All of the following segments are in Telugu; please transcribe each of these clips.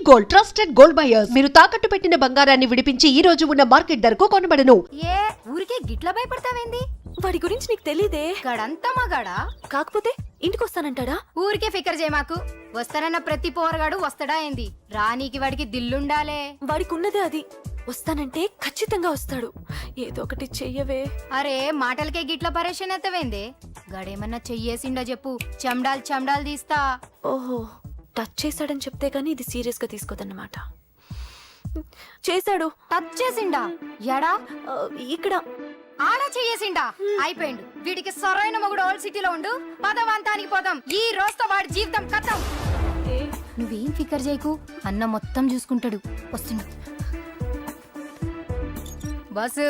Gold, trusted gold buyers. మీరు తాకట్టు పెట్టిన బంగారాన్ని విడిపించి ఈ రోజు ఉన్న మార్కెట్ ధరకు కొనబడను. ఏ ఊరికే గిట్ల భయపడతావేంది? వాడి గురించి నీకు తెలీదే. గడంతా మగాడా? కాకపోతే ఇంటికి వస్తానంటాడా? ఊరికే ఫికర్ చేయమాకు. వస్తానన్న ప్రతి పోరగాడు వస్తాడా ఏంది? రానీకి వాడికి దిల్లుండాలే. వాడికి ఉన్నదే అది. వస్తానంటే ఖచ్చితంగా వస్తాడు. ఏదో ఒకటి చెయ్యవే. అరే మాటలకే గిట్ల పరేషన్ ఎత్తవేంది? గడేమన్నా చెయ్యేసిండో చెప్పు, చెమ్డాల్ చెమ్డాల్ తీస్తా. ఓహో, టచ్ చేశాడని చెప్తే గానీ ఇది సీరియస్ గా తీసుకోదన్నమాట. చేశాడు. టచ్ చేసిండా? ఎడా? ఇక్కడ ఆడ చెయ్యేసిండా? అయిపోయిండు. వీడికి సరైన మొగుడు ఓల్డ్ సిటీలో ఉండు. పదవంతానికి పోదాం. ఈ రోజుతో వాడి జీవితం కథం. నువ్వేం ఫికర్ చేయకు, అన్న మొత్తం చూసుకుంటాడు. వస్తుండు. బాసు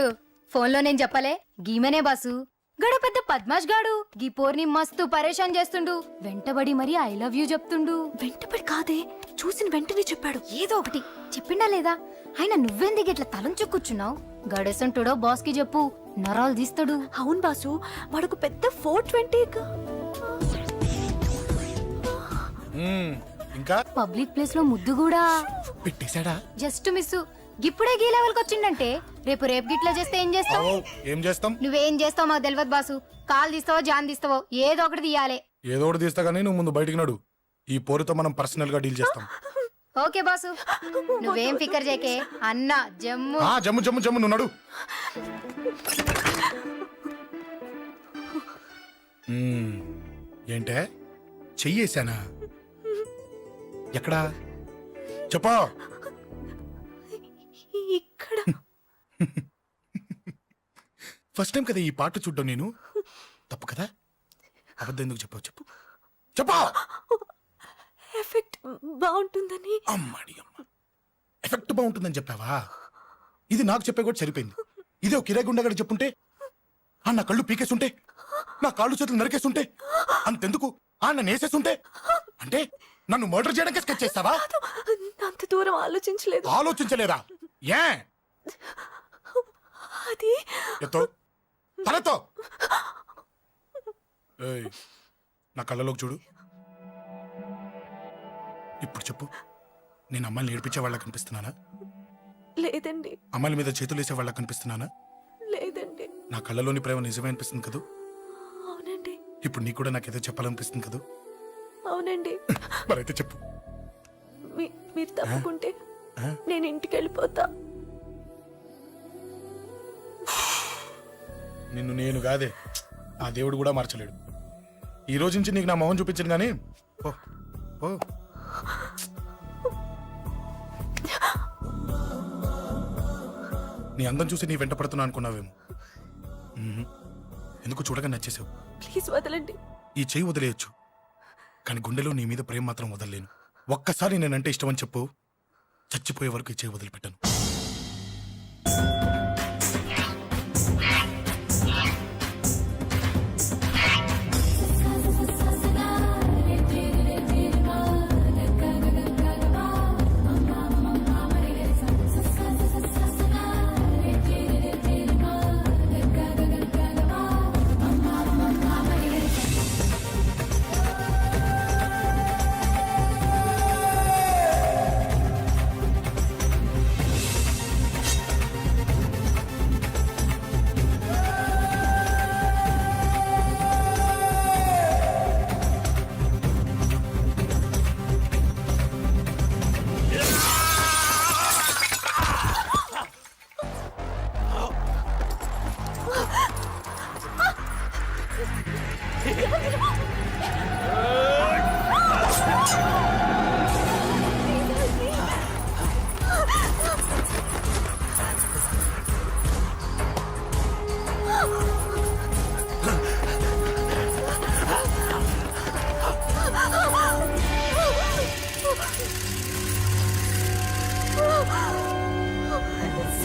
ఫోన్లో నేను చెప్పలే, గీమనే బాసు. గడు పెద్ద పద్మాష్ గాడు. గీ పోర్ని మస్తు పరేషాన్ చేస్తుండు. వెంటబడి మరి ఐ లవ్ యూ చెప్తుండు. వెంటపడి కాదే, చూసిన వెంటనే చెప్పాడు. ఏదో ఒకటి చెప్పిండా లేదా? ఆయన నువ్వెందుకు ఇట్లా తలంచు కూర్చున్నావు? గడేసంటుడో బాస్ కి చెప్పు, నరాలు తీస్తాడు. అవును బాసు, వాడుకు పెద్ద 420. ఇంకా పబ్లిక్ ప్లేస్ లో ముద్దు కూడా పెట్టేశాడా? Just miss. గిప్పుడే గీ లెవెల్ కి వచ్చిండంటే రేపు గిట్లా చేస్తే ఏం చేస్తావు? ఏం చేస్తాం? నువ్వేం చేస్తావు మాకు తెలియదు బాసు. కాల్ తీస్తావో జాన్ తీస్తావో ఏదో ఒకటి తీయాలి. ఏదో ఒకటి తీస్తా గానీ నువ్వు ముందు బయటికి నడు. ఈ పోరుతో మనం పర్సనల్ గా డీల్ చేస్తాం. ఓకే బాసు, నువ్వేం ఫికర్ చేయకే. అన్న జమ్ము. జమ్ము జమ్ము జమ్ము, నువ్వు నడు. ఏంటే చెయ్యేశానా? ఎక్కడా చెప్పా? ఇక్కడ ఫస్ట్ టైం కదా ఈ పాట చూడ్డం నేను. తప్పు కదా? అబద్ధం ఎందుకు చెప్పావు? చెప్పు చెప్పా. ఎఫెక్ట్ బాగుంటుందని. అమ్మాడి అమ్మ, ఎఫెక్ట్ బాగుంటుందని చెప్పావా? ఇది నాకు చెప్పే కూడా సరిపోయింది. ఇదే కిరాగుండగాడు చెప్పుంటే, నా కళ్ళు పీకేసుంటే, నా కాళ్ళు చేతులు నరికేస్తుంటే, అంతెందుకు నన్ను వేసేస్తుంటే, అంటే నన్ను మర్డర్ చేయడానికి స్కెచ్ చేస్తావా? అంత దూరం ఆలోచించలేదు. ఆలోచించలేదా? ఏ అది ఎత్తో తలతో. నా కళ్ళలోకి చూడు. ఇప్పుడు చెప్పు, నేను అమ్మాయిని ఏడిపించే వాళ్ళ కనిపిస్తున్నానా? లేదండి. అమ్మాయిల మీద చేతులు వేసే వాళ్ళ కనిపిస్తున్నానా? లేదండి. నా కళ్ళలోని ప్రేమ నిజమే అనిపిస్తుంది కదూ? అవునండి. ఇప్పుడు నీకు కూడా నాకేదో చెప్పాలనిపిస్తుంది కదూ? అవునండి. మరైతే చెప్పు. మీరు తప్పుకుంటే నేను ఇంటికి వెళ్ళిపోతా. నిన్ను నేను కాదే, ఆ దేవుడు కూడా మార్చలేడు. ఈ రోజు నుంచి నీకు నా మొహం చూపించను గానీ ఓ ఓ. నీ అందం చూసి నీ వెంట పడుతున్నా అనుకున్నావేమో. ఎందుకు చూడగా నచ్చేసావు. ప్లీజ్ వదలండి. ఈ చెయ్యి వదిలేయచ్చు, కానీ గుండెలో నీ మీద ప్రేమ మాత్రం వదలలేను. ఒక్కసారి నేనంటే ఇష్టం అని చెప్పు, చచ్చిపోయే వరకు ఈ చెయ్యి వదిలిపెట్టాను.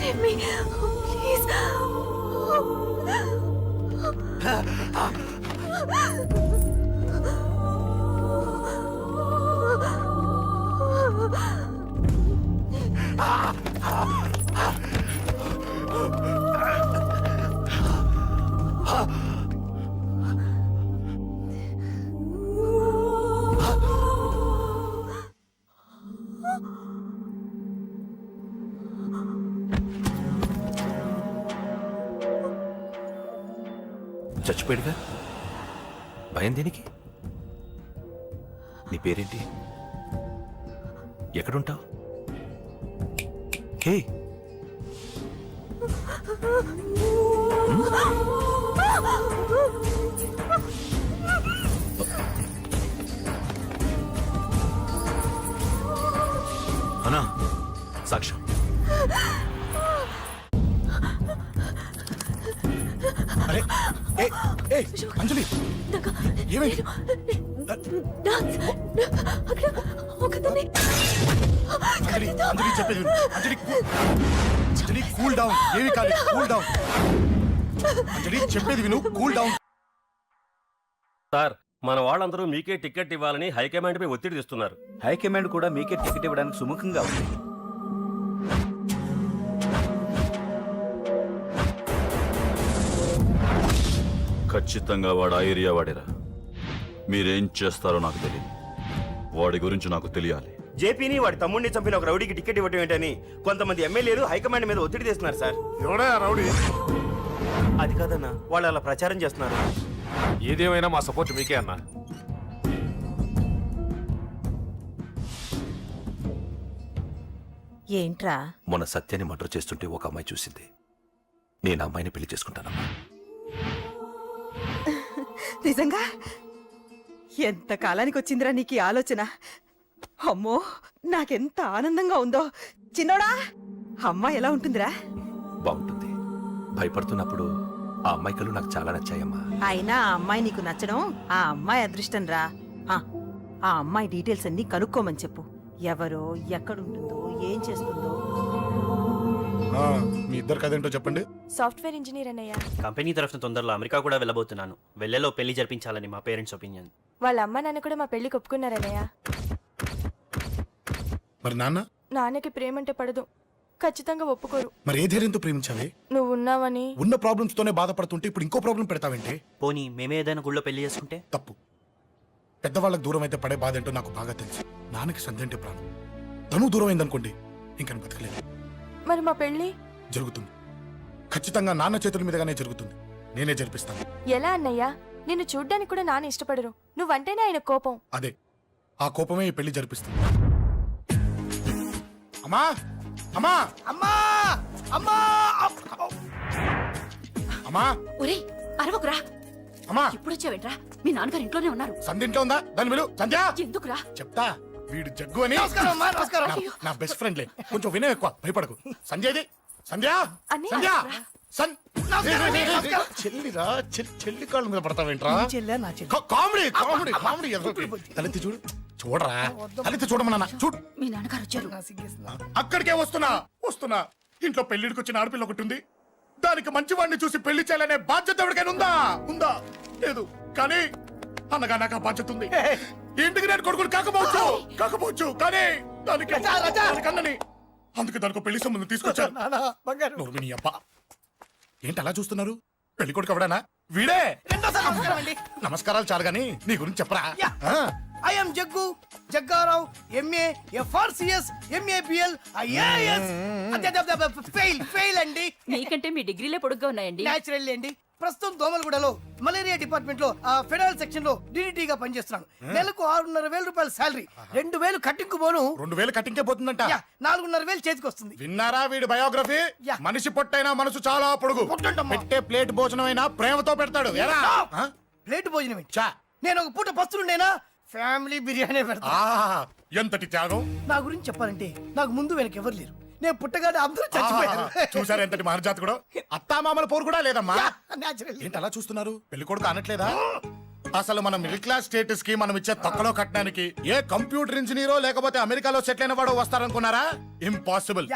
Save me, please. చచ్చిపోయాడుగా, భయం దేనికి? నీ పేరేంటి? ఎక్కడుంటావు? హే, అన్నా, సాక్ష్యం. అరే ఏ ఏ అంజలి ఏమైంది? అంజలి అంజలి చెప్పేది విను. అంజలి అంజలి కూల్ డౌన్. ఏమి కాదు, కూల్ డౌన్. అంజలి చెప్పేది విను, కూల్ డౌన్. సార్, మన వాళ్ళందరూ మీకే టికెట్ ఇవ్వాలని హైకమాండ్ పై ఒత్తిడి తెస్తున్నారు. హైకమాండ్ కూడా మీకే టికెట్ ఇవ్వడానికి సుముఖంగా ఉంది. ఖచ్చితంగా వాడు ఆ ఏరియా వాడేరా. మీరేం చేస్తారో నాకు తెలియదు, వాడి గురించి నాకు తెలియాలి. జేపీని వాడి తమ్ముడిని చంపిన ఒక రౌడీకి టికెట్ ఇవ్వటం ఏంటని కొంతమంది ఎమ్మెల్యేలు హైకమాండ్ మీద ఒత్తిడి తెస్తున్నారు సార్. ఎవడా రౌడీ? అది కాదన్నా, వాళ్ళు అలా ప్రచారం చేస్తున్నారు. ఏదేమైనా మా సపోర్ట్ మీకే అన్నా. ఏంట్రా? మొన్న సత్యాన్ని మర్డర్ చేస్తుంటే ఒక అమ్మాయి చూసింది. నేను ఆ అమ్మాయిని పెళ్లి చేసుకుంటానమ్మా. నిజంగా? ఎంత కాలానికి వచ్చిందిరా నీకు ఈ ఆలోచన? అమ్మో, నాకెంత ఆనందంగా ఉందో. చిన్నోడా, అమ్మ ఎలా ఉంటుందిరా? బాగుంటుంది. భయపడుతున్నప్పుడు ఆ అమ్మాయి కళ్ళు నాకు చాలా నచ్చాయమ్మా. అయినా ఆ అమ్మాయి నీకు నచ్చడం ఆ అమ్మాయి అదృష్టం రా. ఆ అమ్మాయి డీటెయిల్స్ అన్ని కనుక్కోమని చెప్పు. ఎవరో, ఎక్కడుంటుందో, ఏం చేస్తుందో. మీ ఇద్దరు కదేంటో చెప్పండి. సాఫ్ట్వేర్ ఇంజనీర్ అన్నయ్య. కంపెనీ తరఫున తొందరలో అమెరికా కూడా వెళ్ళబోతున్నాను. వెళ్ళేలో పెళ్లి జరిపించాలని మా పేరెంట్స్ ఒపీనియన్. వాళ్ళ అమ్మ నాన్న కూడా మా పెళ్లికి ఒప్పుకున్నారన్నయ్య. మరి నాన్న? నాన్నకి ప్రేమంటే పడదు, ఖచ్చితంగా ఒప్పుకోరు. మరి ఏ ధైర్యంతో ప్రేమించావే? నువ్వు ఉన్నావని. ఉన్న ప్రాబ్లమ్స్ తోనే బాధపడుతుంటే ఇప్పుడు ఇంకో ప్రాబ్లం పెడతావేంటే? పోనీ మేమే ఏదైనా గుళ్ళో పెళ్లి చేసుకుంటే? తప్పు. పెద్దవాళ్ళకి దూరం అయితే పడే బాధ ఏంటో నాకు బాగా తెలుసు. నాన్నకి సంధ్య అంటే ప్రాణం. తను దూరం అయిందనుకోండి, ఇంకా బతకలేదు. మరి మా పెళ్లి జరుగుతుంది. ఖచ్చితంగా నాన్న చేతుల మీదగానే జరుగుతుంది. నేనే జరిపిస్తాను. ఎలా అన్నయ్య? నిన్ను చూడ్డానికి కూడా నాన్న ఇష్టపడరు, నువ్వంటేనే ఆయన కోపం. అదే, ఆ కోపమే ఈ పెళ్లి జరిపిస్తుంది. అమ్మా అమ్మా అమ్మా అమ్మా అమ్మా ఒరే అరవకురా. అమ్మా ఇప్పుడు వచ్చావేంట్రా? మీ నాన్నగారు ఇంట్లోనే ఉన్నారు. సంధ్య ఇంట్లో ఉందా? దాని విలు. సంధ్య ఎందుకురా? చెప్తా. వీడు జగ్గు అని నా బెస్ట్ ఫ్రెండ్లే. కొంచెం వినయం ఎక్కువ, భయపడకు. సంధ్యది. సంధ్య అన్నయ్య. సంధ్య చెల్లిరా, చెల్లి కాళ్ళ మీద పడతావేంట్రా? Comedy comedy comedy. తలెత్తి చూడు. చూడరా, తలెత్తి చూడమన్నా. చూడు, మీ నాన్నగారు వచ్చారు. అక్కడికే వస్తున్నా వస్తున్నా. ఇంట్లో పెళ్లిడికి వచ్చిన ఆడపిల్ల ఒకటి ఉంది. దానికి మంచివాడిని చూసి పెళ్లి చేయాలనే బాధ్యత ఎవరికైనా ఉందా? ఉందా? లేదు. కానీ అనగా నాకు ఆ బాధ్యత ఉంది. ఇంటికి నేను కొడుకుని కాకపోవచ్చు కానీ దానికి అన్నని. అందుకే దానికి పెళ్లి సంబంధం తీసుకొచ్చాను. నోర్మిని అబ్బా, ఏంటి అలా చూస్తున్నారు? పెళ్లి కొడుకు ఎవడానా? వీడే. నమస్కారాలు చాలు గాని నీ గురించి చెప్పరా. I'm Jaggu Jaggarao, MA FRCS, MABL, IAS. Fail అండి. మీకంటే మీ డిగ్రీలే పొడుగ్గా ఉన్నాయండి. న్యాచురల్ అండి. ప్రస్తుతం దోమలగూడలో మలేరియా డిపార్ట్మెంట్ లో ఫెడరల్ సెక్షన్ లో DDT గా పనిచేస్తున్నాను. నెలకు 6,500 రూపాయల శాలరీ, 2,000 కట్టింకు పోను. 2,000 కట్టింకే పోతుందంట. 4,500 చేతికి వస్తుంది. విన్నారా వీడి బయోగ్రఫీ? మనిషి పొట్టైనా మనసు చాలా పొడుగు. పెట్టే ప్లేట్ భోజనం అయినా ప్రేమతో పెడతాడు. ప్లేట్ భోజనం ఏంటి? నేను ఒక పూట పస్తులుండేనా? ఫ్యామిలీ బిర్యానీ పెడతా. ఎంతటి త్యాగం! నా గురించి చెప్పాలంటే నాకు ముందు వెనక ఎవరు లేరు. నేను పుట్టగానే అందరూ చచ్చిపోయారు. చూసారు ఎంతటి మహర్జాత్ కూడా. అత్తామామల పోరు కూడా లేదమ్మా. న్యాచురల్. ఏంటి అలా చూస్తున్నారు? పెళ్లి కొడుకు అనట్లేదా? అసలు మన మిడిల్ క్లాస్ స్టేటస్ కి మనం ఇచ్చే తక్కువలో కట్టడానికి ఏ కంప్యూటర్ ఇంజనీరో లేకపోతే అమెరికాలో సెటిల్ అయిన వాడు వస్తారనుకున్నారా? ఇంపాసిబుల్.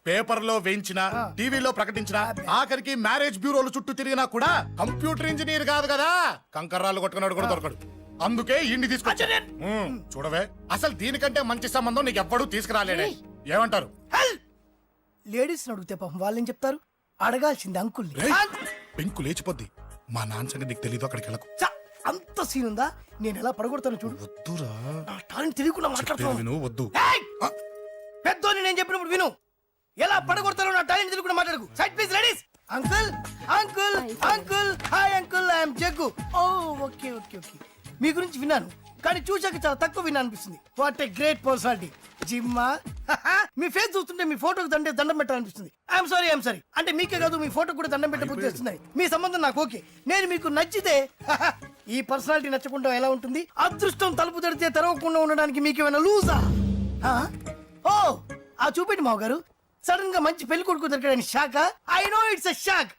పేపర్ లో వేయించిన, టీవీలో ప్రకటించిన, ఆఖరికి మ్యారేజ్ బ్యూరోలు చుట్టూ తిరిగినా కూడా కంప్యూటర్ ఇంజనీర్ కాదు కదా, కంకర్రాలు కొట్టుకున్నాడు కూడా దొరకడు. అందుకే ఇండి తీసుకొచ్చా. చూడవే, అసలు దీనికంటే మంచి సంబంధం నీకు ఎవ్వడూ తీసుకురాలేడే. ఏమంటారు? లేడీస్ అడిగితే పాపం వాళ్ళేం చెప్తారు? అడగాల్సింది అంకుల్. పెంకు లేచిపోద్ది. మా నాన్న సంగతి నీకు తెలీదు. అక్కడికి వెళ్ళకు. అంత సీన్ ఉందా? నేను ఎలా పడగొడతాను చూడు. వద్దురా, నా టాలెంట్ తెలియకుండా మాట్లాడుతున్నాను. విను. వద్దు. పెద్దోని నేను చెప్పినప్పుడు విను. ఎలా పడగొడతారో నా టాలెంట్ తెలియకుండా మాట్లాడకు. Side please ladies. Uncle uncle uncle hi uncle I'm Jaggu oh okay okay okay మీ గురించి విన్నాను కానీ చూశాక చాలా తక్కువ విన్నా అనిపిస్తుంది వాట్ ఏ గ్రేట్ పర్సనాలిటీ జిమ్మా మీ ఫేస్ చూస్తుంటే మీ ఫోటోకి దండం పెట్టాలనిపిస్తుంది ఐఎమ్ సారీ అంటే మీకే కాదు మీ ఫోటో కూడా దండం పెట్టే బుద్ధి వస్తుంది మీ సంబంధం నాకు ఓకే నేను మీకు నచ్చితే ఈ పర్సనాలిటీ నచ్చకుండా ఎలా ఉంటుంది అదృష్టం తలుపు తడితే తెరవకుండా ఉండడానికి మీకు ఏమైనా లూజా ఓ ఆ చూపెట్టి మావ గారు సడన్ గా మంచి పెళ్లి కొడుకు దొరికాడని shock I know it's a shock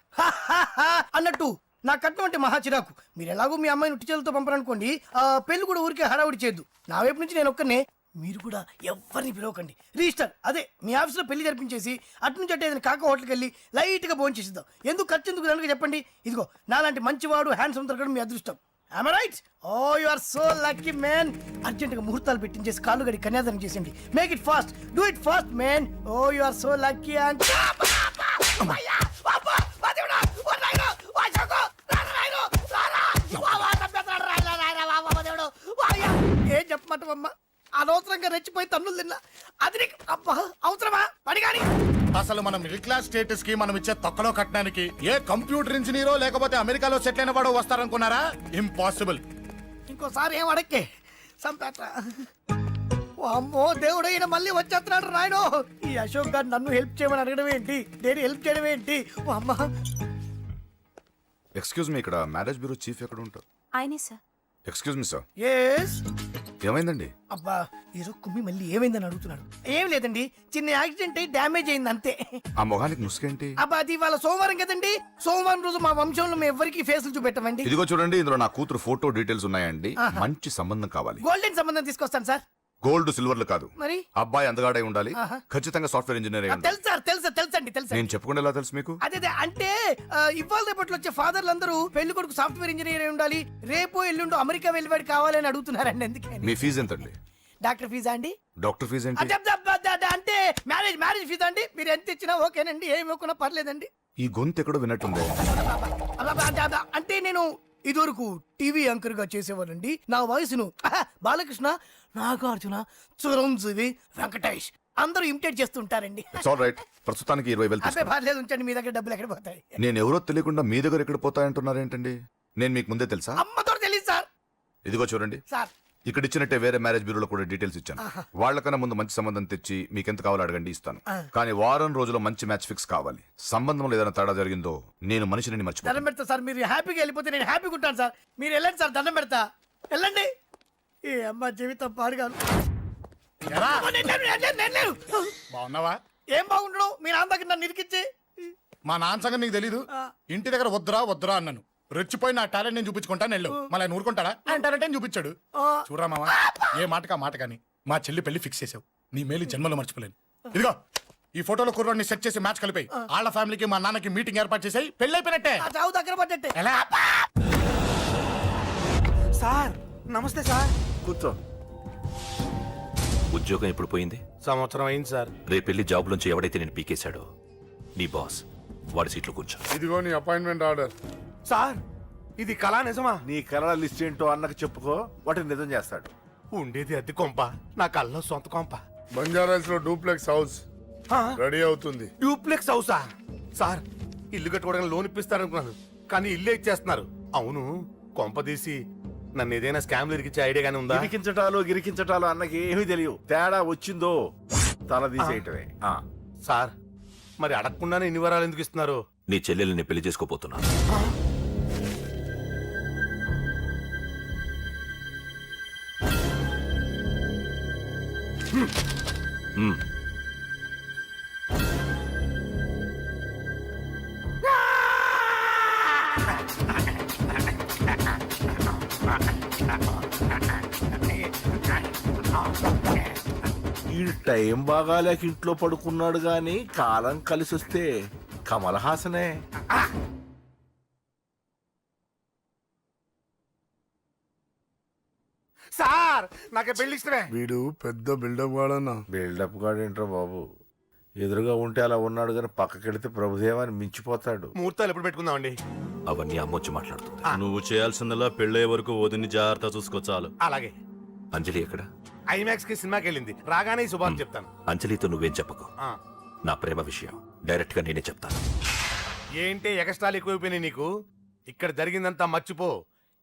అన్నట్టు నా కట్నం అంటే మహా చిరాకు మీరు ఎలాగో మీ అమ్మాయిని ఉట్టిచేలతో పంపరనుకోండి ఆ పెళ్లి కూడా ఊరికే హడావుడి చేయొద్దు నా వైపు నుంచి నేను ఒక్కనే మీరు కూడా ఎవరిని పిలవకండి రిజిస్టర్ అదే మీ ఆఫీస్లో పెళ్లి జరిపించేసి అటు నుంచి అంటే ఏదైనా కాక హోటల్కి వెళ్ళి లైట్ గా భోజనం చేసిద్దాం ఎందుకు ఖర్చు ఎందుకు కనుక చెప్పండి ఇదిగో నాలాంటి మంచివాడు హ్యాండ్సమ్ దొరకడం మీ అదృష్టం Am I right? Oh, you are so lucky, man. Urgent గా ముహూర్తాలు పెట్టించేసి కాళ్ళు గడి కన్యాదానం చేసేయండి. Make it fast. Do it fast, man. Oh, you are so lucky and ఏం చెప్పమంటావమ్మా అనవసరంగా రెచ్చిపోయి తన్నులు తిన్నా అది నీకు అబ్బా అవసరమా పడిగాని అసలు మన మిడిల్ క్లాస్ స్టేటస్ కి మనం ఇచ్చే తొక్కలో కట్టడానికి ఏ కంప్యూటర్ ఇంజనీరో లేకపోతే అమెరికాలో సెటిల్ అయిన వాడు వస్తారనుకున్నారా ఇంపాసిబుల్ ఇంకోసారి ఏం అడక్కే సంపేట అమ్మో దేవుడు ఈయన మళ్ళీ వచ్చేస్తున్నాడు రాయడు ఈ అశోక్ గారు నన్ను హెల్ప్ చేయమని అడగడం ఏంటి నేను హెల్ప్ చేయడం ఏంటి ఓ అమ్మ ఎక్స్క్యూజ్ మీ, ఇక్కడ మ్యారేజ్ బ్యూరో చీఫ్ ఎక్కడ ఉంటారు? ఆయనే sir. Excuse me sir, yes ఏమైందండి? అబ్బా ఈరోజు కుమ్మి మళ్ళీ ఏమైందని అడుగుతున్నాడు ఏం లేదండి చిన్న యాక్సిడెంట్ అయి డ్యామేజ్ అయింది అంతే ఆ మొహానికి ముసుకేంటి? అబ్బా అది ఇవాళ సోమవారం కదండి సోమవారం రోజు మా వంశంలో మేము ఎవరికి ఫేసులు చూపెట్టమండి ఇదిగో చూడండి, ఇందులో నా కూతురు ఫోటో డీటెయిల్స్ ఉన్నాయండి. మంచి సంబంధం కావాలి. గోల్డెన్ సంబంధం తీసుకొస్తాను సార్ గోల్డ్ సిల్వర్లు కాదు, మరి అబ్బాయి అందగాడై ఉండాలి. ఖచ్చితంగా సాఫ్ట్వేర్ ఇంజనీర్ అయి ఉండాలి. తెలుసు సార్ తెలుసండి నేను చెప్పకుండా ఎలా తెలుసు మీకు? అదే అంటే ఇవాళ రేపట్లో వచ్చే ఫాదర్లు అందరూ పెళ్లి కొడుకు సాఫ్ట్వేర్ ఇంజనీర్ అయి ఉండాలి రేపు ఎల్లుండో అమెరికా వెళ్ళివాడు కావాలని అడుగుతున్నారండి ఎందుకని మీ ఫీజు ఎంతండి? డాక్టర్ ఫీజా అండి డాక్టర్ ఫీజు ఏంటి? అంటే మ్యారేజ్ ఫీజా అండి మీరు ఎంత ఇచ్చినా ఓకేనండి ఏమి ఇవ్వకున్నా పర్లేదండి ఈ గొంతు ఎక్కడో విన్నట్టుంది. అంటే నేను ఇదివరకు టీవీ యాంకర్ గా చేసేవాడండి నా వయసును బాలకృష్ణ నాగార్జున చిరంజీవి వెంకటేష్ అందరూ ఇమిటేట్ చేస్తుంటారండి ఇట్స్ ఆల్ రైట్. ప్రస్తుతానికి 20,000 అబ్బే తీసుకో. పర్లేదు ఉంచండి మీ దగ్గర డబ్బులు ఎక్కడ పోతాయి నేను ఎవరో తెలియకుండా మీ దగ్గర ఎక్కడ పోతాయంటున్నారేంటండి? నేను మీకు ముందే తెలుసా? అమ్మతో తెలియదు సార్ ఇదిగో చూడండి, సార్ ఇక్కడ ఇచ్చినట్టే వేరే మ్యారేజ్ బ్యూరోలో కూడా డీటెయిల్స్ ఇచ్చాను. వాళ్ళకన్నా ముందు మంచి సంబంధం తెచ్చి మీకు ఎంత కావాలో అడగండి, ఇస్తాను. కానీ వారం రోజుల్లో మంచి మ్యాచ్ ఫిక్స్ కావాలి. సంబంధంలో ఏదైనా తేడా జరిగిందో నేను మనిషిని మర్చిపోతాను. దండం పెడతా సార్ మీరు హ్యాపీగా వెళ్ళిపోతే నేను హ్యాపీగా ఉంటాను సార్ మీరు వెళ్ళండి సార్ దండం పెడతా వెళ్ళండి ఏ అమ్మ జీవితం పాడుగాను బాగున్నావా? ఏం బాగుండడం మీ నాన్న దగ్గర నన్ను ఇరికిచ్చి మా నాన్న సంగతి నీకు తెలీదు. ఇంటి దగ్గర వద్దురా అన్నాను. రెచ్చిపోయి నా టాలెంట్ నేను చూపించుకుంటాను వెళ్ళు. మళ్ళీ ఆయన ఊరుకుంటాడా? ఆయన టాలెంట్ అని చూపించాడు. చూడరా మావా, ఏ మాటకా మాట కానీ మా చెల్లి పెళ్లి ఫిక్స్ చేసావు. నీ మేలు జన్మలో మర్చిపోలేను. ఇదిగో ఈ ఫోటోలో కుర్రాన్ని సెట్ చేసి మ్యాచ్ కలిపాయి. వాళ్ళ ఫ్యామిలీకి మా నాన్నకి మీటింగ్ ఏర్పాటు చేసాయి. పెళ్లి అయిపోయినట్టే. ఆ చావు దగ్గర పడ్డట్టే ఎలా? సార్ నమస్తే సార్. కూర్చో. ఉద్యోగం ఎప్పుడు పోయింది? సంవత్సరం అయింది సార్. రేపెళ్ళి జాబ్ నుంచి ఎవడైతే నేను పీకేశాడో నీ బాస్ వాడి సీట్లో కూర్చో. ఇదిగో నీ అపాయింట్మెంట్ ఆర్డర్. సార్ ఇది కళా నిజమా? నీ కళల లిస్ట్ ఏంటో అన్నకు చెప్పుకో, వాటిని నిజం చేస్తాడు. ఉండేది అద్దె కొంప, నా కళ్ళలో సొంత కొంప. బంజారాస్ లో డూప్లెక్స్ హౌస్ రెడీ అవుతుంది. డూప్లెక్స్ హౌసా? సార్ ఇల్లు కట్టుకోవడానికి లోన్ ఇప్పిస్తారనుకున్నాను, కానీ ఇల్లే ఇచ్చేస్తున్నారు. అవును కొంప తీసి నన్ను ఏదైనా స్కామ్ ఇరికిచ్చే ఐడియా గానీ ఉందా? గిరికించటాలు అన్నకి ఏమీ తెలియవు. తేడా వచ్చిందో తల తీసేయటమే. సార్ మరి అడగకుండానే ఇన్ని వరాలు ఎందుకు ఇస్తున్నారు? నీ చెల్లెల్ని పెళ్లి చేసుకోపోతున్నా. ఈ టైం బాగాలేక ఇంట్లో పడుకున్నాడు గాని కాలం కలిసి వస్తే కమల్ హాసనే. సార్ నాకే పెళ్లి ఇష్టమే. వీడు పెద్ద బిల్డప్ వాడన్నా. బిల్డప్ గాడేంట్రా బాబు, ఎదురుగా ఉంటే అలా ఉన్నాడు గాని పక్కకెడితే ప్రభుదేవాన్ని మించిపోతాడు. ముహూర్తాలు ఎప్పుడు పెట్టుకుందామండి? అవన్నీ అమ్మొచ్చి మాట్లాడుతుంది. నువ్వు చేయాల్సిందల్లా పెళ్ళే వరకు వదిని జాగ్రత్త చూసుకో చాలు. అలాగే. అంజలి ఎక్కడ? ఐమాక్స్ కి సినిమాకి వెళ్ళింది, రాగానే ఈ శుభాన్ని చెప్తాను. అంజలితో నువ్వేం చెప్పకు. నా ప్రేమ విషయం డైరెక్ట్ గా నేనే చెప్తాను. ఏంటి ఎక్స్ట్రాలు ఎక్కువైపోయినాయి నీకు? ఇక్కడ జరిగిందంతా మర్చిపో.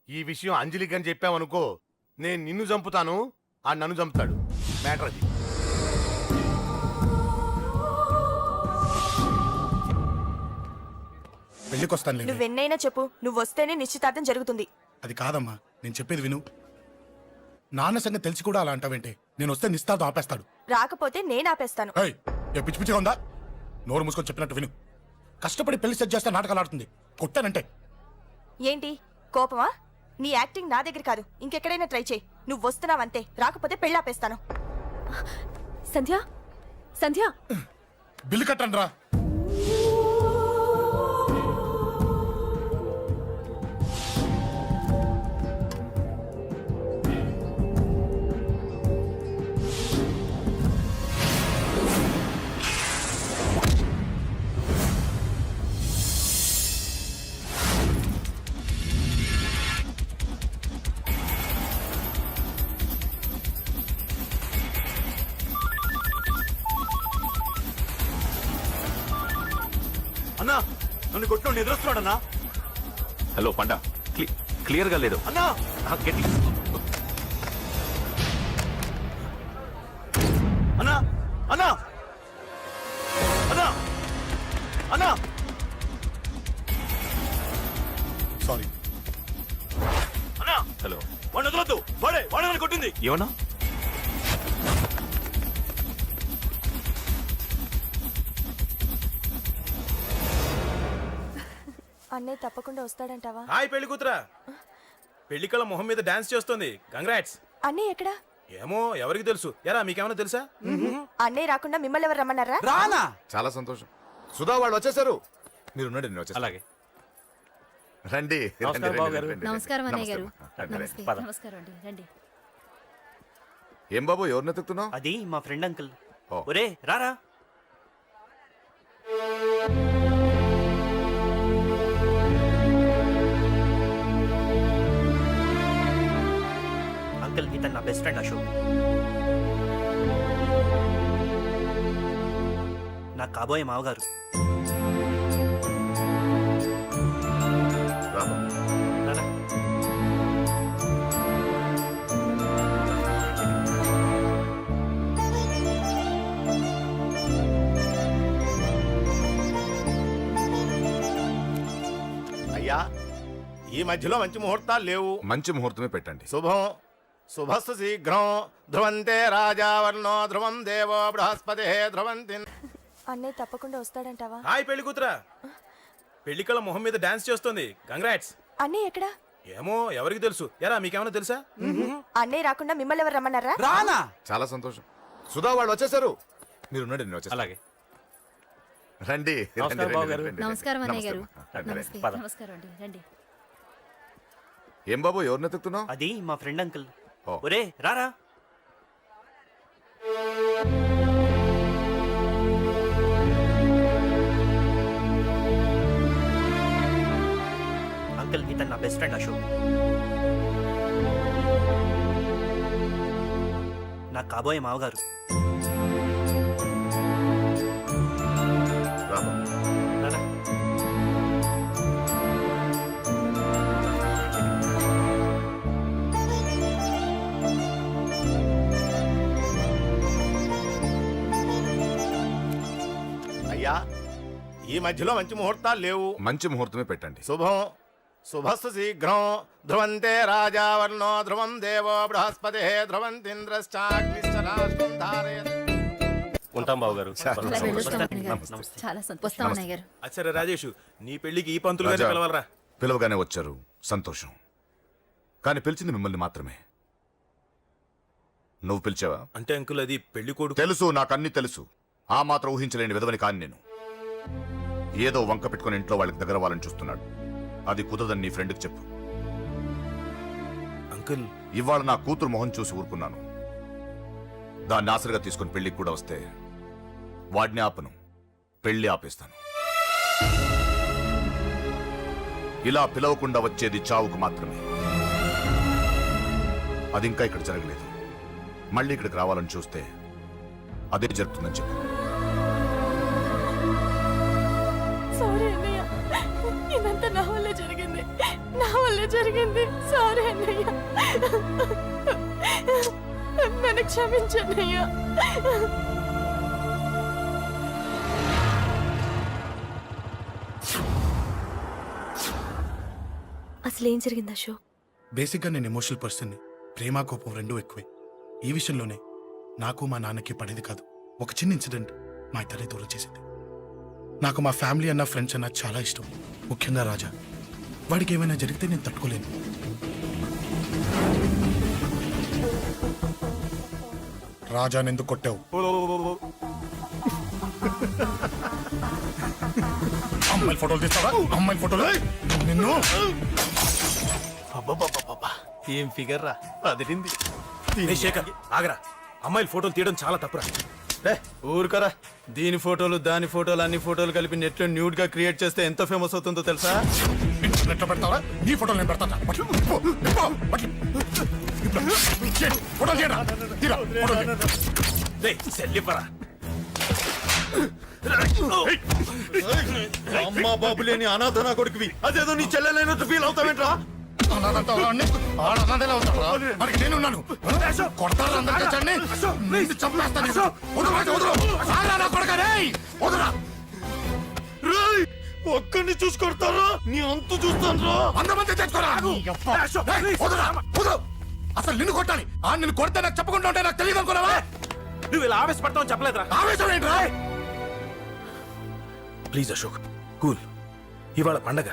ఈ విషయం అంజలికి అని చెప్పావనుకో, నేను నిన్ను చంపుతాను, ఆ నన్ను చంపుతాడు. మ్యాటర్ అది. పెళ్లికి వస్తాను. నువ్వెన్నైనా చెప్పు, నువ్వు వస్తేనే నిశ్చితార్థం జరుగుతుంది. అది కాదమ్మా, నేను చెప్పేది విను. నాన్న సంగతి తెలిసి కూడా అలా అంటావేంటే? నేను వస్తే నిస్తాతో ఆపేస్తాడు. రాకపోతే నేను ఆపేస్తాను. ఏయ్, ఏ పిచ్చి పిచ్చిగా ఉందా? నోరు మూసుకొని చెప్పినట్టు విను. కష్టపడి పెళ్లి సెట్ చేస్తే నాటకాలు ఆడుతుంది. కొట్టానంటే ఏంటి కోపమా? నీ యాక్టింగ్ నా దగ్గర కాదు, ఇంకెక్కడైనా ట్రై చేయి. నువ్వు వస్తున్నావంతే, రాకపోతే పెళ్ళి ఆపేస్తాను. సంధ్య, సంధ్య, బిల్లు కట్టండి రా. అన్నా నన్ను కొట్టిన నిద్రస్తున్నాడన్నా. హలో పండా, క్లియర్ గా లేదు అన్నా. గట్టి అన్నా, అన్నా, అన్నా, అన్నా. సారీ. అన్నా, హలో. వాడిని వదలొద్దు, వాడే నన్ను కొట్టింది. ఏమన్నా? అన్నయ్య తప్పకుండా వస్తాడంటావా? హాయ్ పెళ్లి కూతురా. పెళ్లికల మొహం మీద డాన్స్ చేస్తుంది. కంగ్రాట్స్. అన్నయ్య ఎక్కడా? ఏమో, ఎవరికి తెలుసు. ఎరా మీకేమైనా తెలుసా? అన్నయ్య రాకుండా మిమ్మల్ని ఎవరు రమ్మన్నారా? రానా? చాలా సంతోషం. సుధా వాళ్ళు వచ్చేసారు. మీరు ఉండండి, నేను వచ్చేస్తాను. అలాగే. రండి. నమస్కారం బాబు గారు. నమస్కారం అన్నయ్య గారు. నమస్తే. పద. నమస్కారం అండి, రండి. ఏం బాబు, ఎవరిని ఎత్తుకుతున్నావు? అది మా ఫ్రెండ్ అంకుల్. ఓ. ఒరే రారా. అంకుల్, ఇతను నా బెస్ట్ ఫ్రెండ్ అశోక్. నా కాబోయే మావగారు. రామా. రారా. అయ్యా, ఈ మధ్యలో మంచి ముహూర్తాలు లేవు. మంచి ముహూర్తమే పెట్టండి. శుభం శుభస్సు శీఘ్రం. ధ్రువంతే రాజావర్ణో ధ్రువం దేవో బృహస్పతి ధ్రువంతి. అన్నయ్య తప్పకుండా వస్తాడంటావా? హాయ్ పెళ్లి కూతురా. పెళ్లికల మొహం మీద డాన్స్ చేస్తుంది. కంగ్రాట్స్. అన్నయ్య ఎక్కడా? ఏమో, ఎవరికి తెలుసు. ఎరా మీకేమైనా తెలుసా? అన్నయ్య రాకుండా మిమ్మల్ని ఎవరు రమ్మన్నారా? రానా? చాలా సంతోషం. సుధా వాళ్ళు వచ్చేసారు. మీరు ఉండండి, నేను వచ్చేస్తాను. అలాగే. రండి. నమస్కారం బాబు గారు. నమస్కారం అన్నయ్య గారు. నమస్తే. పద. నమస్కారం అండి, రండి. ఏం బాబు, ఎవరిని ఎత్తుకుతున్నావు? అది మా ఫ్రెండ్ అంకుల్. ఓ. ఒరే రారా. అంకుల్, ఇతను నా బెస్ట్ ఫ్రెండ్ అశోక్. నా కాబోయే మావగారు. రామా. రారా. అయ్యా, ఈ మధ్యలో మంచి ముహూర్తాలు లేవు. మంచి ముహూర్తమే పెట్టండి. శుభం శుభస్సు శీఘ్రం. ధ్రువంతే రాజావర్ణో ధ్రువం దేవో బృహస్పతి ధ్రువంతింద్రశ్చాగ్నిశ్చరాష్ట్రం ధారయత్. ఉంటాం బాబు గారు. చాలా అలా వెళ్ళొస్తాం నమస్తే. అన్నయ్య గారు. నమస్తే. చాలా వస్తాం అన్నయ్య గారు. అచ్చరే రాజేష్, నీ పెళ్లికి ఈ పంతులు గారిని రాజా, పిలవాలరా. పిలవగానే వచ్చారు, సంతోషం. కానీ పిలిచింది మిమ్మల్ని మాత్రమే. నువ్వు పిలిచావా? అంటే అంకుల్, అది పెళ్లి కొడుకు. తెలుసు, నాకన్నీ తెలుసు. ఆ మాత్రం ఊహించలేని విధవని కాని నేను. ఏదో వంక పెట్టుకుని ఇంట్లో వాళ్ళకి దగ్గర వాళ్ళని చూస్తున్నాడు. అది కుదరదని నీ ఫ్రెండ్కి చెప్పు. అంకుల్, ఇవాళ నా కూతురు మొహం చూసి ఊరుకున్నాను. దాన్ని ఆసరిగా తీసుకుని పెళ్లికి కూడా వస్తే వాడిని ఆపను, పెళ్లి ఆపేస్తాను. ఇలా పిలవకుండా వచ్చేది చావుకు మాత్రమే. అది ఇంకా ఇక్కడ జరగలేదు. మళ్ళీ ఇక్కడికి రావాలని చూస్తే అదే జరుగుతుందని చెప్పు. సారీ అన్నయ్య. వల్లే జరిగింది, నా వల్లే జరిగింది. సారీ అన్నయ్య, నన్ను క్షమించన్నయ్యా. అసలు ఏం జరిగింది అశోక్? బేసిక్గా నేను ఎమోషనల్ పర్సన్ని. ప్రేమ కోపం రెండూ ఎక్కువే. ఈ విషయంలోనే నాకు మా నాన్నకి పడేది కాదు. ఒక చిన్న ఇన్సిడెంట్ మా ఇద్దరే దూరం చేసింది. నాకు మా ఫ్యామిలీ అన్న ఫ్రెండ్స్ అన్న చాలా ఇష్టం, ముఖ్యంగా రాజా. వాడికి ఏమైనా జరిగితే నేను తట్టుకోలేను. రాజాని ఎందుకు కొట్టావు? అమ్మాయిల ఫోటోలు తీస్తావా? అమ్మాయిల ఫోటోలు నిన్ను అబ్బబ్బబ్బబ్బబ్బా, ఏం ఫిగర్ రా, అదిరింది. శేఖర్ ఆగరా, అమ్మాయిల ఫోటోలు తీయడం చాలా తప్పురా. ఊరుకరా, దీని ఫోటోలు దాని ఫోటోలు అన్ని ఫోటోలు కలిపి నెట్ లో న్యూడ్ గా క్రియేట్ చేస్తే ఎంత ఫేమస్ అవుతుందో తెలుసా? ఇంటర్నెట్ లో పెడతావా? నీ ఫోటోలు నేను పెడతాను. ఫోటోలు తీయరా, తీరా, ఫోటోలు తీ. సెల్లిపరా, అమ్మా బాబు లేని అనాథనా కొడుకువి, అదేదో నీ చెల్లెలైనట్టు ఫీల్ అవుతావేంట్రా? నేనున్నాను. కొడతారు అందరికీ చండి, నిన్ను చంపేస్తాను. ఒక్కడిని చూసుకొడతారా? నీ అంతు చూస్తాను. అందమంది తెచ్చుకోరా. అసలు నిన్ను కొట్టాలి. నిన్ను కొడితే నాకు చెప్పకుండా ఉంటే నాకు తెలియదు అనుకున్నావా? నువ్వు ఇలా ఆవేశపడతావు చెప్పలేదురా. ఆవేశం ఏంట్రా? Please Ashok, cool. ఇవాళ పండగ,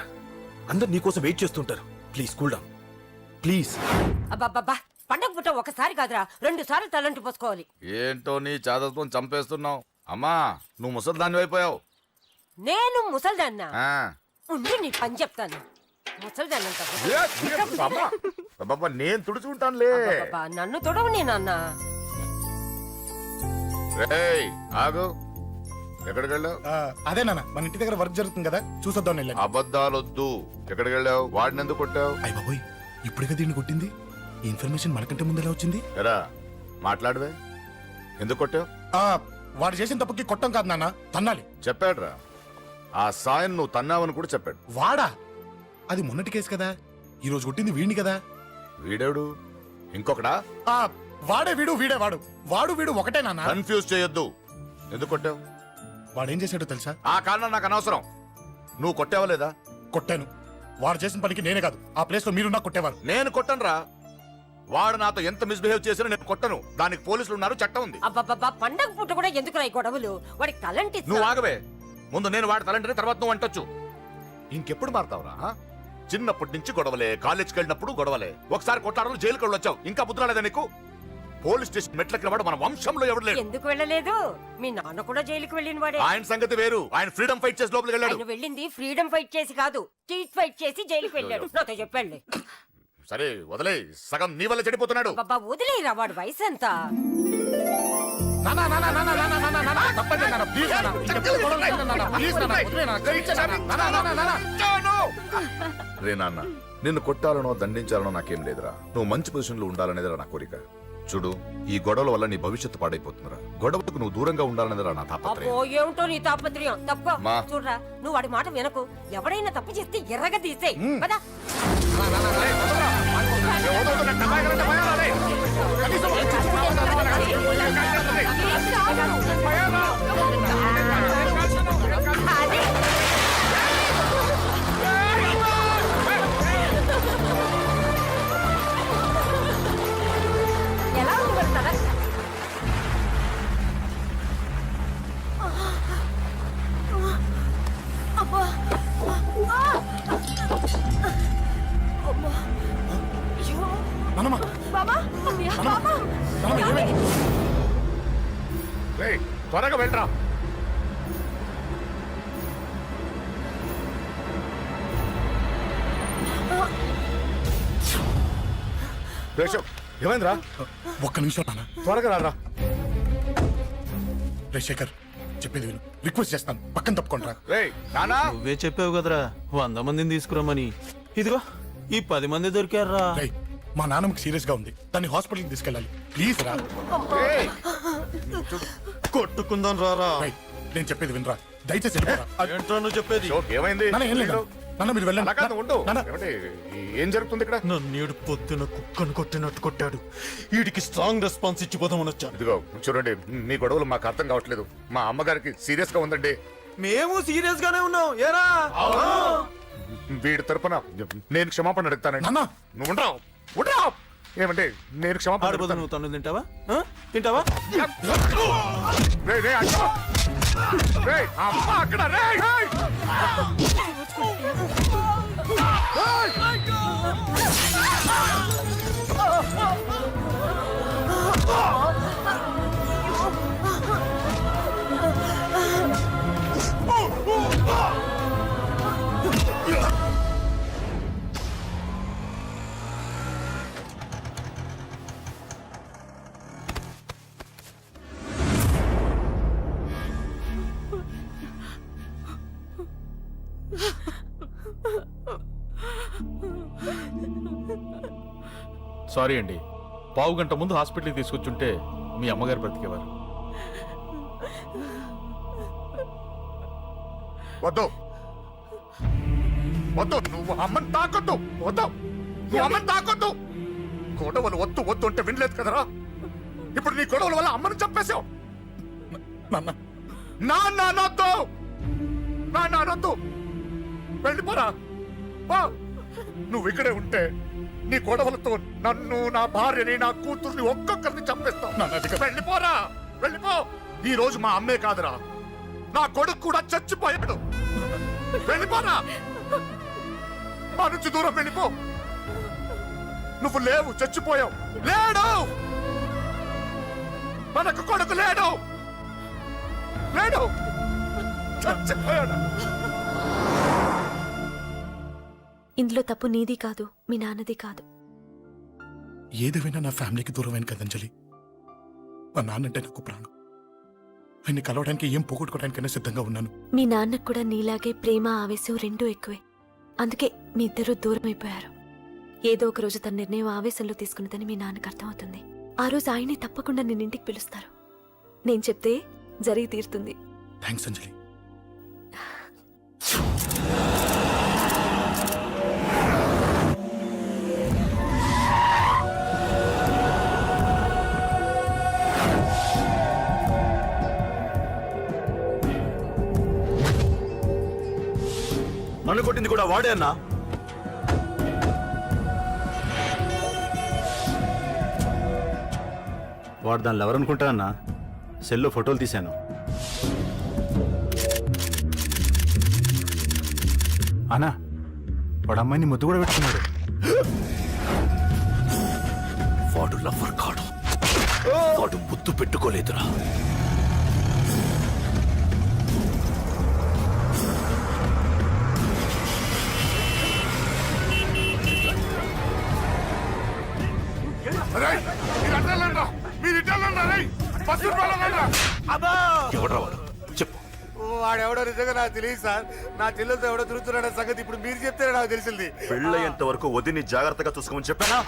అందరు నీకోసం వెయిట్ చేస్తుంటారు. Please cool down, please. అబ్బబ్బబ్బా, పండగ పుట్ట ఒకసారి కాదురా, 2 సార్లు తలంటి పోసుకోవాలి. ఏంటో నీ చాదత్వం చంపేస్తున్నావు. అమ్మా, నువ్వు ముసలిదాన్ని అయిపోయావు. నేను ముసల్దాన్నా? ఉండి నీ పని చెప్తాను. ముసల్దాన్నంత నేను తుడుచుకుంటానులే. నన్ను తొడవు నీ నాన్న. రేయ్ ఆగు, ఎక్కడికి వెళ్ళావు? అదే నాన్న, మన ఇంటి దగ్గర వర్క్ జరుగుతుంది కదా, చూసొద్దాం వెళ్ళాను. అబద్ధాలొద్దు. ఎక్కడికి వెళ్ళావు? వాడిని ఎందుకు కొట్టావు? అయ్య బాబోయ్, ఇప్పుడుగా దీన్ని కొట్టింది. ఈ ఇన్ఫర్మేషన్ మనకంటే ముందు ఎలా వచ్చింది? ఎరా మాట్లాడవే, ఎందుకు కొట్టావు? వాడు చేసిన తప్పుకి కొట్టం కాదు నాన్న, తన్నాలి. చెప్పాడురా, ఆ సాయం నువ్వు తన్నావని కూడా చెప్పాడు. వాడా? అది మొన్నటి కేసు కదా, ఈ రోజు కొట్టింది వీడిని కదా. వీడేడు ఇంకొకడా? వాడే వీడు, వీడే వాడు. వాడు వీడు ఒకటే నాన్న. కన్ఫ్యూజ్ చేయొద్దు. ఎందుకు కొట్టావు? వాడేం చేశాడో తెలుసా? ఆ కారణం నాకు అనవసరం. నువ్వు కొట్టావా లేదా? కొట్టాను. వాడు చేసిన పనికి నేనే కాదు, ఆ ప్లేస్ లో మీరున్నా కొట్టేవారు. నేను కొట్టనురా. వాడు నాతో ఎంత మిస్బిహేవ్ చేసినా నేను కొట్టను. దానికి పోలీసులు ఉన్నారు, చట్టం ఉంది. అబ్బబ్బబ్బా, పండగ పుట్ట కూడా ఎందుకు రాయి గొడవలు? వాడికి తలంటి. నువ్వు ఆగవే. ముందు నేను వాడి తలంటే తర్వాత నువ్వు అంటొచ్చు. ఇంకెప్పుడు మారుతావురా? చిన్నప్పటి నుంచి గొడవలే, కాలేజ్కి వెళ్ళినప్పుడు గొడవలే. ఒకసారి కొట్లాడలు జైలుకి వెళ్ళి వచ్చావు, ఇంకా బుద్ధరాలేదా నీకు? పోలీస్ స్టేషన్ మెట్లకి వాడు మన వంశంలో ఎవరు లేడు. ఎందుకు వెళ్ళలేదు? మీ నాన్న కూడా జైలుకి వెళ్ళిన వాడే. ఆయన సంగతి వేరు. ఆయన ఫ్రీడమ్ ఫైట్ చేసి లోపలికి వెళ్ళాడు. ఆయన వెళ్ళింది ఫ్రీడమ్ ఫైట్ చేసి కాదు, స్ట్రీట్ ఫైట్ చేసి జైలుకి వెళ్ళాడు. నాతో చెప్పండి. సరే వదిలే, సగం నీ వల్ల చెడిపోతున్నాడు. బాబా వదిలేరా, వాడు వయసు ఎంత? రే నాన్న, నిన్ను కొట్టాలనో దండించాలనో నాకేం లేదురా. నువ్వు మంచి పొజిషన్ లో ఉండాలనేదిరా నా కోరిక. చూడు, ఈ గొడవల వల్ల నీ భవిష్యత్తు పాడైపోతుందిరా. గొడవకు నువ్వు దూరంగా ఉండాలనేదిరా నా తాపత్రయం. అబ్బో, ఏమిటో నీ తాపత్రయం. తప్ప మా. చూడరా, నువ్వు వాడి మాట వినకు. ఎవడైనా తప్పు చేస్తే ఎర్రగా తీసేయ్. పదా. ఎలా ఉంది తల? అబ్బా, త్వరగా వెళ్ళరా. ఏమైందిరా? ఒక్క నిమిషం నాన్న, త్వరగా రారా. రే శేఖర్, చెప్పేది విను. రిక్వెస్ట్ చేస్తాను, పక్కన తప్పుకుంటా. నువ్వే చెప్పావు కదరా 100 మందిని తీసుకురామని. ఇదిగో ఈ 10 మంది దొరికారా. మా నాన్నకి సీరియస్ గా ఉంది, దాన్ని హాస్పిటల్కి తీసుకెళ్ళాలి. ప్లీజ్ రా. కొట్టుకుందాం రారా. నేను చెప్పేది వినరా, దయచేసి వెళ్ళిపోరా. ఏంటో నువ్వు చెప్పేది? ఏమైంది? నాన్న, ఏం లేదు. నాన్న మీరు వెళ్ళండి. అలా కాదు, ఉండు. నాన్న. ఏమంటే, ఏం జరుగుతుంది ఇక్కడ? నన్నేడు పొద్దున కుక్కను కొట్టినట్టు కొట్టాడు. వీడికి స్ట్రాంగ్ రెస్పాన్స్ ఇచ్చిపోదామని వచ్చాను. ఇదిగో చూడండి, మీ గొడవలు మాకు అర్థం కావట్లేదు. మా అమ్మగారికి సీరియస్ గా ఉందండి. మేము సీరియస్ గానే ఉన్నాం. ఏరా వీడి తరపున నేను క్షమాపణ అడుగుతానండి. నాన్న. నువ్వు ఉండరావు, ఉండరావు. ఏమంటే నేను క్షమాపణ ఆడిపోతా. అడుగుతాను. నువ్వు తను తింటావా? తింటావా? రేయ్, రేయ్, అక్క. రేయ్, అమ్మ అక్కడ. రేయ్, రేయ్. సారీ అండి, పావు గంట ముందు హాస్పిటల్కి తీసుకొచ్చుంటే మీ అమ్మగారు బ్రతికేవారు. వద్దు, వద్దు, నువ్వు అమ్మని తాకొద్దు. వద్దు, నువ్వు అమ్మని తాకొద్దు. గొడవలు వద్దు వద్దు అంటే వినలేదు కదరా. ఇప్పుడు నీ గొడవల వల్ల అమ్మని చంపేశావు. నాన్న. నాన్నొద్దు, నాన్నొద్దు. వెళ్ళిపోరా. పో. నువ్వు ఇక్కడే ఉంటే నీ గొడవలతో నన్ను, నా భార్యని, నా కూతుర్ని ఒక్కొక్కరిని చంపేస్తావు. వెళ్ళిపోరా, వెళ్ళిపో. ఈ రోజు మా అమ్మే కాదురా, నా కొడుకు కూడా చచ్చిపోయాడు. వెళ్ళిపోరా, మా నుంచి దూరం వెళ్ళిపో. నువ్వు లేవు, చచ్చిపోయావు. లేడు, మనకు కొడుకు లేడు, లేడు, చచ్చిపోయాడు. ఇందులో తప్పు నీది కాదు, మీ నాన్నది కాదు. ఏదేమైనా నా ఫ్యామిలీకి దూరమైన కదా అంజలి. మా నాన్నంటే నాకు ప్రాణం. ఆయన్ని కలవడానికి ఏం పోగొట్టుకోవడానికైనా సిద్ధంగా ఉన్నాను. మీ నాన్నకు కూడా నీలాగే ప్రేమ, ఆవేశం రెండూ ఎక్కువే. అందుకే మీ ఇద్దరూ దూరం అయిపోయారు. ఏదో ఒక రోజు తన నిర్ణయం ఆవేశంలో తీసుకున్నదని మీ నాన్నకు అర్థమవుతుంది. ఆ రోజు ఆయనే తప్పకుండా నిన్న ఇంటికి పిలుస్తారు. నేను చెప్తే జరిగి తీరుతుంది. థ్యాంక్స్ అంజలి. నన్ను కొట్టింది కూడా వాడే అన్నా. వాడు దానిలో ఎవరనుకుంటా అన్నా, సెల్లో ఫోటోలు తీశాను. అన్నా, వాడు అమ్మాయిని ముద్దు కూడా పెట్టుకున్నాడు. వాడు లవ్వర్ కాడు, వాడు ముద్దు పెట్టుకోలేదురా. ఎవడ్రా వాడు? చెప్పు. వాడెవడో నిజంగా నాకు తెలియదు సార్. నా చెల్లెలతో ఎవడో తిరుగుతున్నాడ సంగతి ఇప్పుడు మీరు చెప్తే నాకు తెలిసింది. పెళ్ళయ్యేంత వరకు వదిని జాగ్రత్తగా చూసుకోమని చెప్పానా?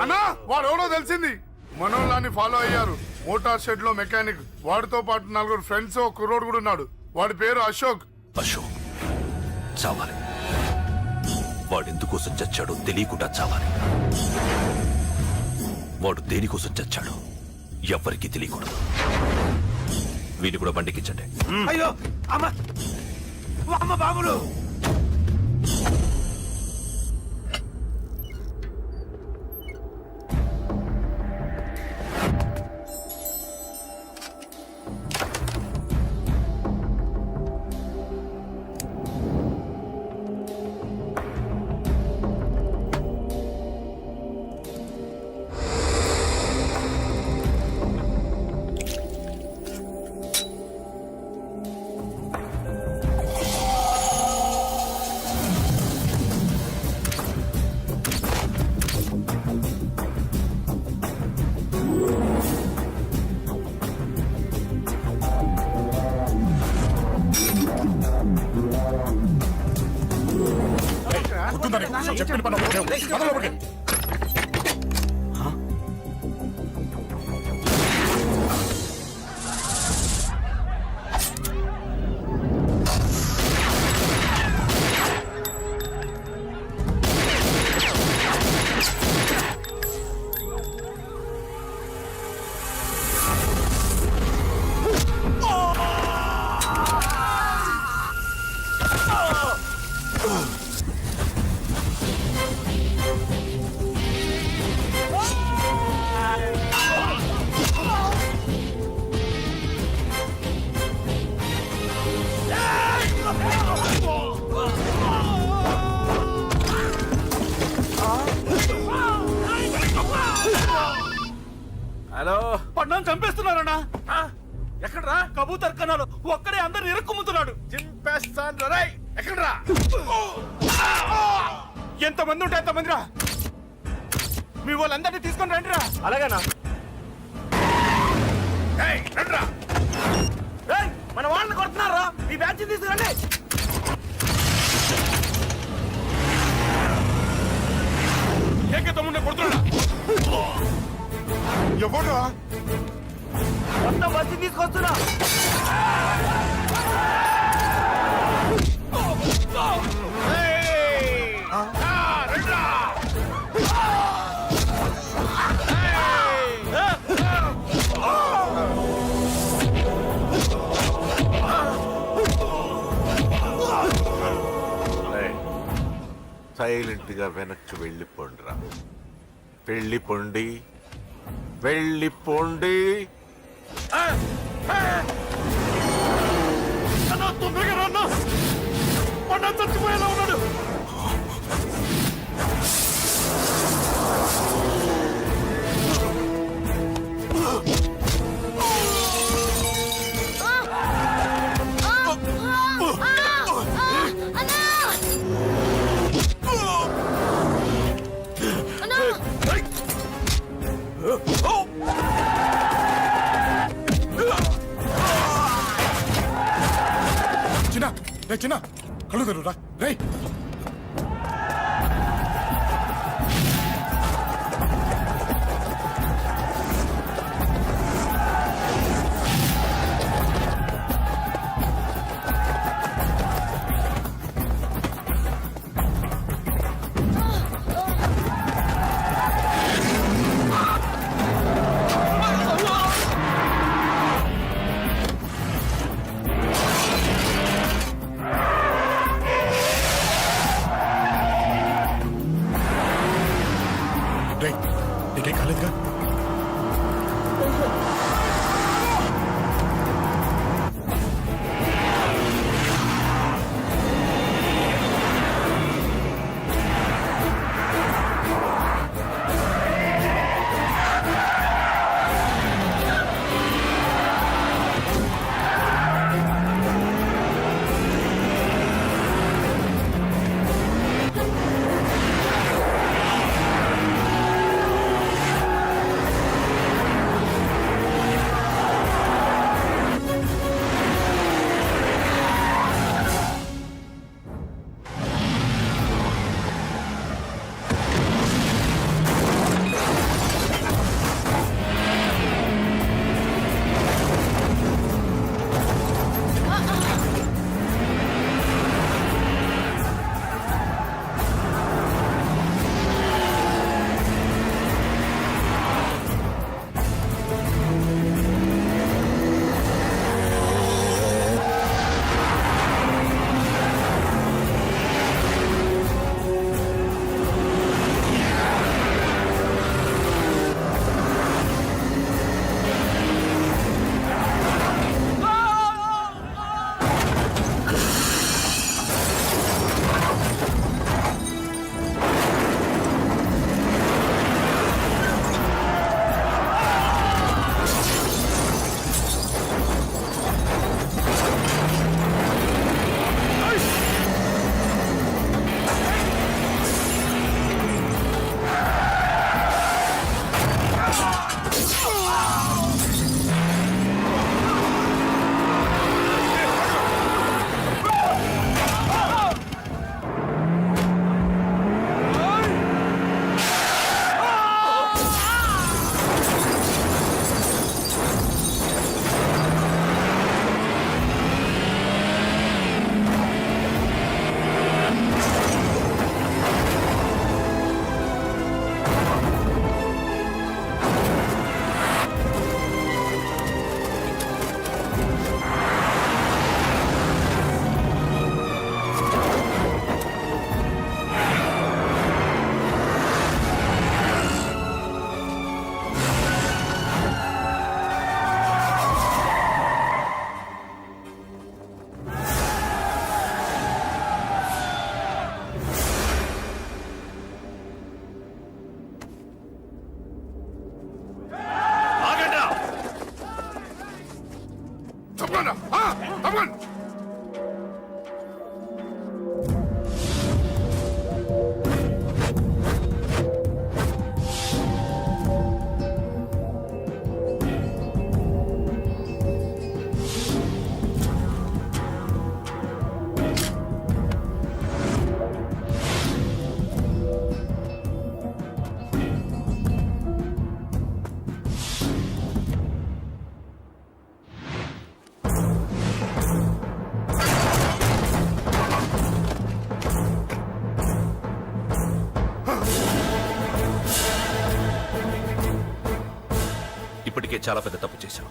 అన్నా, వాడు ఎవడో తెలిసింది. మనోళ్ళని ఫాలో అయ్యారు. మోటార్ షెడ్ లో మెకానిక్, వాడితో పాటు 4 ఫ్రెండ్స్, ఒక కుర్రోడు కూడా ఉన్నాడు. వాడి పేరు అశోక్. అశోక్ చావాలి. వాడెందుకోసం చచ్చాడో తెలియకుండా చావాలి. వాడు దేనికోసం చచ్చాడో ఎవ్వరికీ తెలియకూడదు. వీడిని కూడా బండికించండి. అయ్యో అమ్మ, అమ్మ బాబులు. చెప్పిన పని ఒకటే. పద లోపలికి. ఒక్కడే అందరు ఇరుక్కుముతున్నాడు. చింపేస్తాను రేయ్. ఎక్కడ్రా? ఎంతమంది ఉంటే ఎంతమందిరా? మీ వాళ్ళందరినీ తీసుకొని రండిరా. అలాగేనా? ఏయ్, రండ్రా. ఏయ్, మన వాళ్ళని కొడుతున్నారా? మీ బ్యాచ్ తీసుకురండి. ఏకే తమ్ముడిని కొడుతున్నాడా? ఎవడ్రా? మొత్తం బస్సు తీసుకొస్తున్నా. రండ్రా. సైలెంట్ గా వెనక్కి వెళ్ళిపోండిరా. వెళ్ళిపోండి, వెళ్ళిపోండి. అన్నా తొందరగా రా అన్నా. అన్నా చచ్చిపోయేలా ఉన్నాడు. చిన్న రే చిన్న కళ్ళు తెరురా రే. నీకేం కాలేదుగా? అమన్ ఇప్పటికే చాలా పెద్ద తప్పు చేశావు.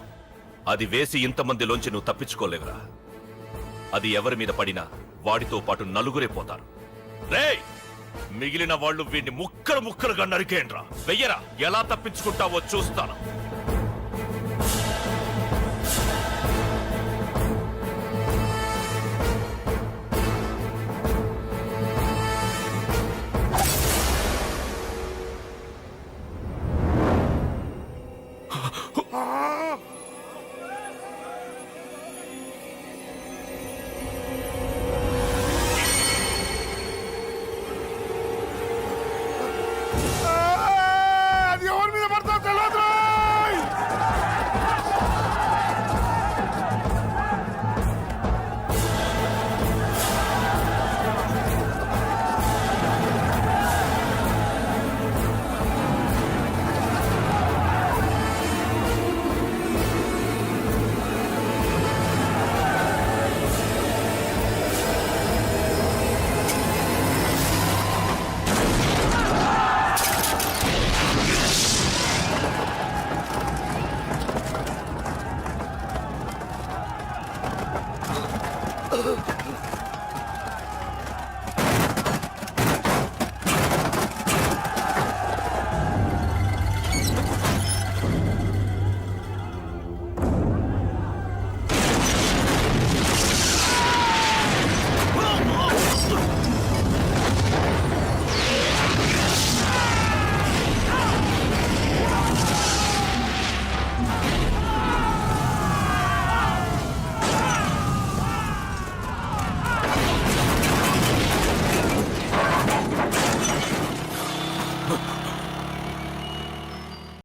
అది వేసి ఇంతమందిలోంచి నువ్వు తప్పించుకోలేవురా. అది ఎవరి మీద పడినా వాడితో పాటు నలుగురే పోతారు. రేయ్, మిగిలిన వాళ్ళు వీడిని ముక్కలు ముక్కలుగా నరికేయండ్రా. వెయ్యరా, ఎలా తప్పించుకుంటావో చూస్తాను. అది ఎవరి మీద పడతావు తెలియదు.